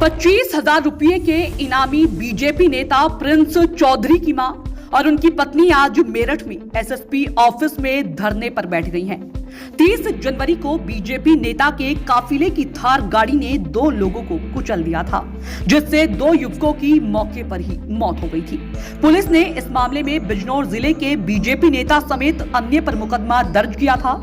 25,000 रुपये के इनामी बीजेपी नेता प्रिंस चौधरी की मां और उनकी पत्नी आज मेरठ में एसएसपी ऑफिस में धरने पर बैठ गई हैं। 30 जनवरी को बीजेपी नेता के काफिले की थार गाड़ी ने 2 लोगों को कुचल दिया था, जिससे 2 युवकों की मौके पर ही मौत हो गई थी। पुलिस ने इस मामले में बिजनौर जिले के बीजेपी नेता समेत अन्य पर मुकदमा दर्ज किया था,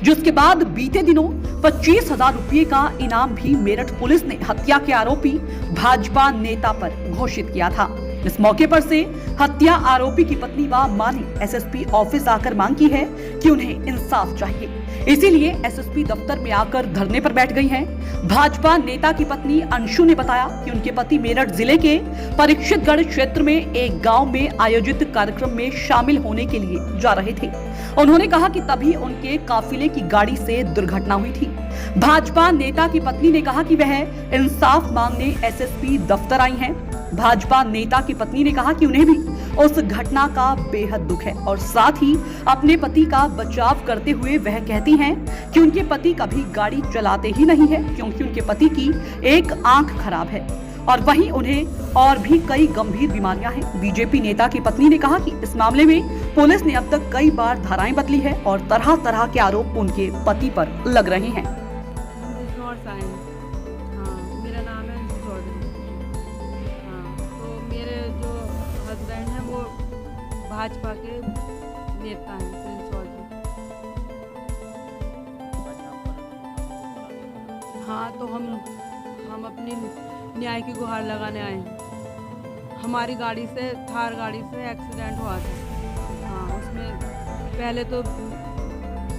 जिसके बाद बीते दिनों 25,000 रुपये का इनाम भी मेरठ पुलिस ने हत्या के आरोपी भाजपा नेता पर घोषित किया था। इस मौके पर से हत्या आरोपी की पत्नी व मां ने एसएसपी ऑफिस आकर मांग की है कि उन्हें इंसाफ चाहिए, इसीलिए एसएसपी दफ्तर में आकर धरने पर बैठ गई हैं। भाजपा नेता की पत्नी अंशु ने बताया कि उनके पति मेरठ जिले के परीक्षितगढ़ क्षेत्र में एक गांव में आयोजित कार्यक्रम में शामिल होने के लिए जा रहे थे। उन्होंने कहा कि तभी उनके काफिले की गाड़ी से दुर्घटना हुई थी। भाजपा नेता की पत्नी ने कहा कि वह इंसाफ मांगने एसएसपी दफ्तर आई हैं। भाजपा नेता की पत्नी ने कहा कि उन्हें भी उस घटना का बेहद दुख है और साथ ही अपने पति का बचाव करते हुए वह कहती हैं कि उनके पति कभी गाड़ी चलाते ही नहीं है, क्योंकि उनके पति की एक आंख खराब है और वहीं उन्हें और भी कई गंभीर बीमारियां हैं। बीजेपी नेता की पत्नी ने कहा कि इस मामले में पुलिस ने अब तक कई बार धाराएं बदली है और तरह तरह के आरोप उनके पति पर लग रहे हैं। मेरा नाम है चौधरी। तो मेरे जो हस्बैंड हैं वो भाजपा के नेता हैं, प्रिंस चौधरी। हाँ, तो हम अपनी न्याय की गुहार लगाने आए हैं। हमारी गाड़ी से, थार गाड़ी से एक्सीडेंट हुआ था। हाँ, उसमें पहले तो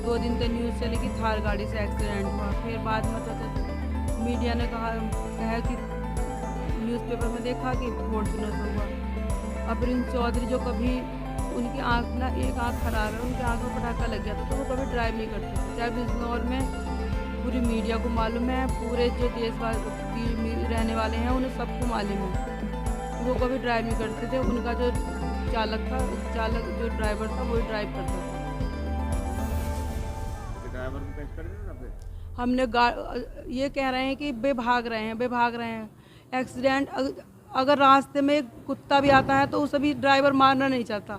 2 दिन तक न्यूज़ चली कि थार गाड़ी से एक्सीडेंट हुआ, फिर बाद में तो मीडिया ने कहा कि न्यूज़पेपर में देखा कि फॉर्च्यूनर से हुआ। अब प्रिंस चौधरी जो कभी उनकी आँख ना, एक आँख खराब है, उनकी आँख में पटाखा लग गया था, तो वो कभी ड्राइव नहीं करते थे। चाहे बिजनौर में पूरी मीडिया को मालूम है, पूरे जो देशवासी रहने वाले हैं उन्हें सबको मालूम है, वो कभी ड्राइव नहीं करते थे। उनका जो चालक जो ड्राइवर था वही ड्राइव करता था। हमने ये कह रहे हैं कि बे भाग रहे हैं। एक्सीडेंट अगर रास्ते में कुत्ता भी आता है तो उसे भी ड्राइवर मारना नहीं चाहता।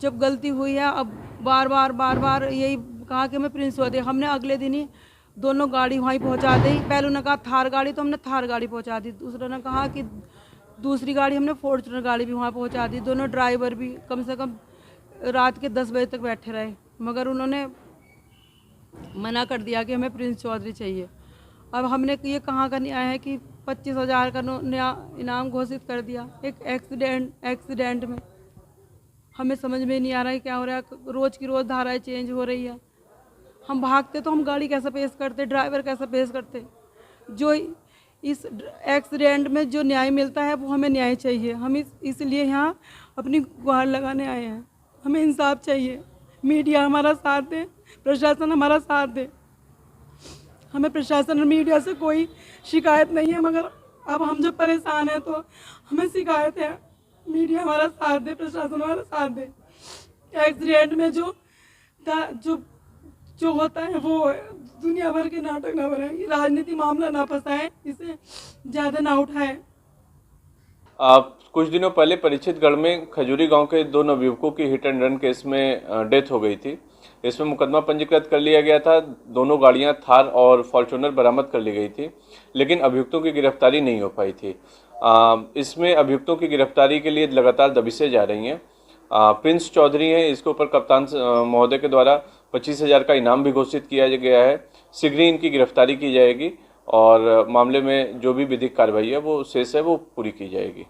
जब गलती हुई है, अब बार बार यही कहा कि मैं प्रिंस चौधरी, हमने अगले दिन ही दोनों गाड़ी वहीं पहुंचा दी। पहले उन्होंने कहा थार गाड़ी, तो हमने थार गाड़ी पहुंचा दी। दूसरे ने कहा कि दूसरी गाड़ी, हमने फॉर्च्यूनर गाड़ी भी वहाँ पहुंचा दी। दोनों ड्राइवर भी कम से कम रात के 10 बजे तक बैठे रहे, मगर उन्होंने मना कर दिया कि हमें प्रिंस चौधरी चाहिए। अब हमने ये कहाँ का न्याय है कि 25,000 का इनाम घोषित कर दिया एक एक्सीडेंट में। हमें समझ में नहीं आ रहा है क्या हो रहा है। रोज़ की रोज़ धाराएं चेंज हो रही है। हम भागते तो हम गाड़ी कैसे पेश करते, ड्राइवर कैसे पेश करते। जो इस एक्सीडेंट में जो न्याय मिलता है वो हमें न्याय चाहिए। हम इसलिए यहाँ अपनी गुहार लगाने आए हैं। हमें इंसाफ चाहिए। मीडिया हमारा साथ दे, प्रशासन हमारा साथ दे। हमें प्रशासन और मीडिया से कोई शिकायत नहीं है, मगर अब हम जब परेशान हैं तो हमें शिकायत है। मीडिया हमारा साथ दे, प्रशासन हमारा साथ दे। एक्सीडेंट में जो होता है वो दुनिया भर के नाटक ना बनाए, राजनीति मामला ना फंसाए, इसे ज़्यादा ना उठाए। कुछ दिनों पहले परीक्षितगढ़ में खजूरी गांव के 2 नवयुवकों की हिट एंड रन केस में डेथ हो गई थी। इसमें मुकदमा पंजीकृत कर लिया गया था। दोनों गाड़ियां थार और फॉर्च्यूनर बरामद कर ली गई थी, लेकिन अभियुक्तों की गिरफ्तारी नहीं हो पाई थी। इसमें अभियुक्तों की गिरफ्तारी के लिए लगातार दबिशें जा रही हैं। प्रिंस चौधरी हैं, इसके ऊपर कप्तान महोदय के द्वारा 25,000 का इनाम भी घोषित किया गया है। शीघ्र ही इनकी गिरफ्तारी की जाएगी और मामले में जो भी विधिक कार्रवाई है वो शेष है वो पूरी की जाएगी।